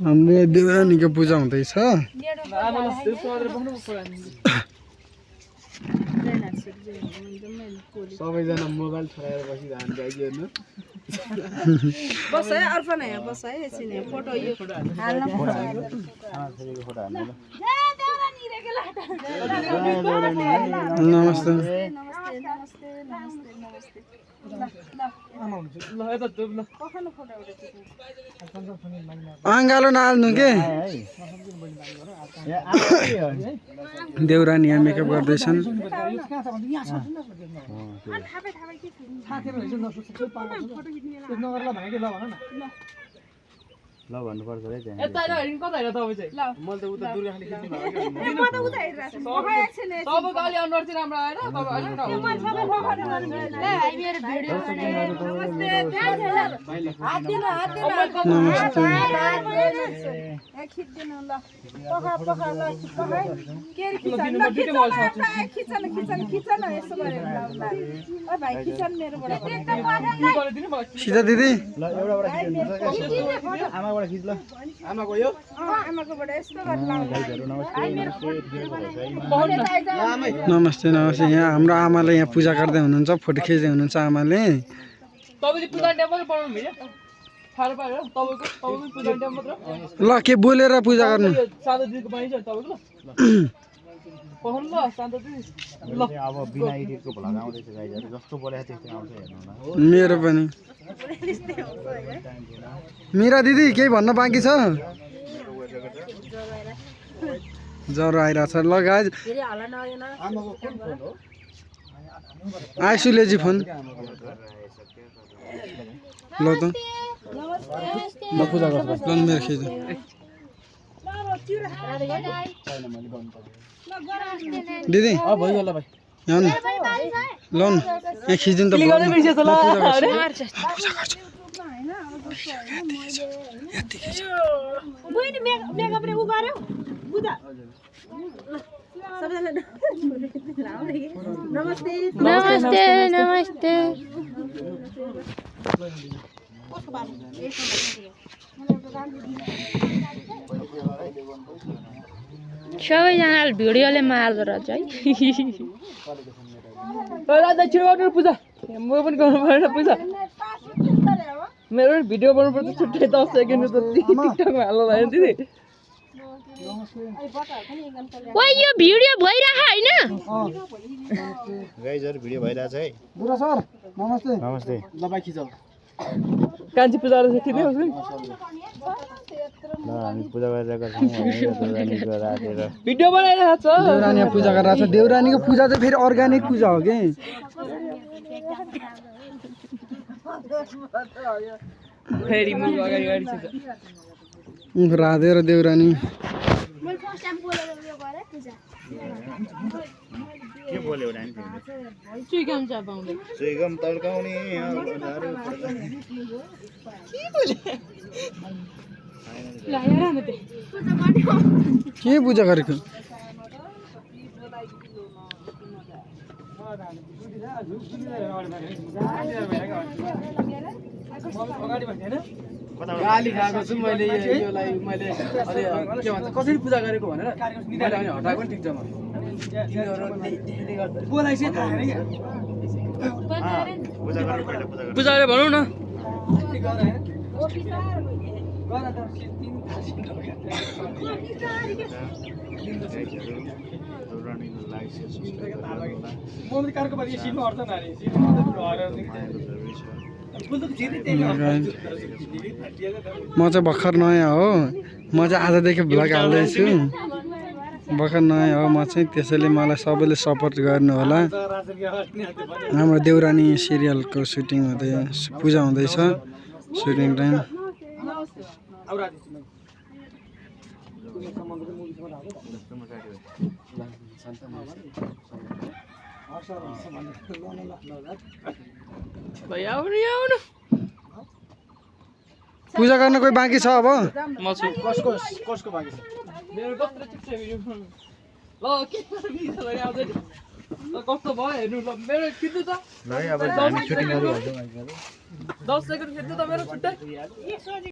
हाम्रो देवरानीको पूजा हुँदैछ। सबैजना मोबाइल छोराएर बसिरहनु गाइयो हेर्नु बस है अर्पण है बस है एकछिन फोटो यो हाल्न पर्छ नमस्ते अङ्गालो नहाल्नु के देवरानी यहाँ मेकअप गर्दैछन्। ल भन्नुपर्छ है त्यहाँ यता हेरिन कता हेर तपाईँ चाहिँ मैले त उता दुर्गाखाली खिच्नु भएको सबैको अलि अनुहार चाहिँ राम्रो आएन तपाईँ सीधा दिदी ल एउटाबाट आमाबाट खिच ल आमाको यो नमस्ते नमस्ते। यहाँ हाम्रो आमाले यहाँ पूजा गर्दै हुनुहुन्छ, फोटो खिच्दै हुनुहुन्छ आमाले। तपाईँ पूजा टेम्पल पढ्नु मिल्यो थाहा पायो तपाईँको पूजा टेम्पल मात्र ल के बोलेर पूजा गर्नु सादा दिदीको पाइन्छ तपाईँको पढ्नु ल शान्त दिदी ल अब बिना एडिटको भ्लग आउँदैछ गाइजहरु जस्तो बोलेको त्यस्तै आउँछ हेर्नु न मेरो पनि मिरा दिदी केही भन्न बाँकी छ ज्वरो आइरहेछ ल गाइज आइसुलेजी फोन ल त म पूजा गर्छु ल मेरो खिच दिदी भइगयो ल भाइ यहाँ ल यहाँ खिचिदिनु त नमस्ते नमस्ते नमस्ते सबैजनाले भिडियोले मार्दो रहेछ है पूजा म पनि गर्नु पर्छ पूजा मेरो भिडियो बनाउनु पर्छ छुट्टै 10 सेकेन्ड त टिकटकमा हाल्नु भयो दिदी ओइ यो भिडियो भइरह हैन गाइजहरु भिडियो भइरहेछ है बुढा सर नमस्ते नमस्ते ल भाइ खिचौ कान्छी पूजा खिच्दै होस् ल हामी पूजा गरिरहेका छौँ देवरानीको रातेर भिडियो बनाइरहेको छ देवरानी पूजा गरिरहेको छ। देवरानीको पूजा चाहिँ फेरि अर्ग्यानिक पूजा हो कि फेरि म अगाडि गाडी छ राधे र देवरानी के बोल्यो भने चुइगम चपाउँदै सुइगम तड्काउने के पूजा गरेको गाली खाएको छु मैले योलाई मैले अरे के भन्छ कसरी पूजा गरेको भनेर मैले अनि हटाएको नि ठिक छ म बोलाइ चाहिँ थाहा छैन पूजा गर्नु पहिला पूजा गरेर भनौँ न म चाहिँ भर्खर नयाँ हो म चाहिँ आजदेखि भ्लग हाल्दैछु भर्खर नयाँ हो म चाहिँ त्यसैले मलाई सबैले सपोर्ट गर्नु होला। हाम्रो देवरानी सिरियलको सुटिङ हुँदै पूजा हुँदैछ सुटिङ टाइम पूजा गर्न कोही बाँकी छ अब म छु कसको बाँकी छ मेरो कत्रो चिक्छ भिडियो ल के भिडियो आउँदैन कस्तो भयो हेर्नु ल मेरो खिच्नु त ल है अब हामी सुटिङ गरिहाल्छौँ 10 सेकेन्ड खिच्नु त मेरो छुट्टै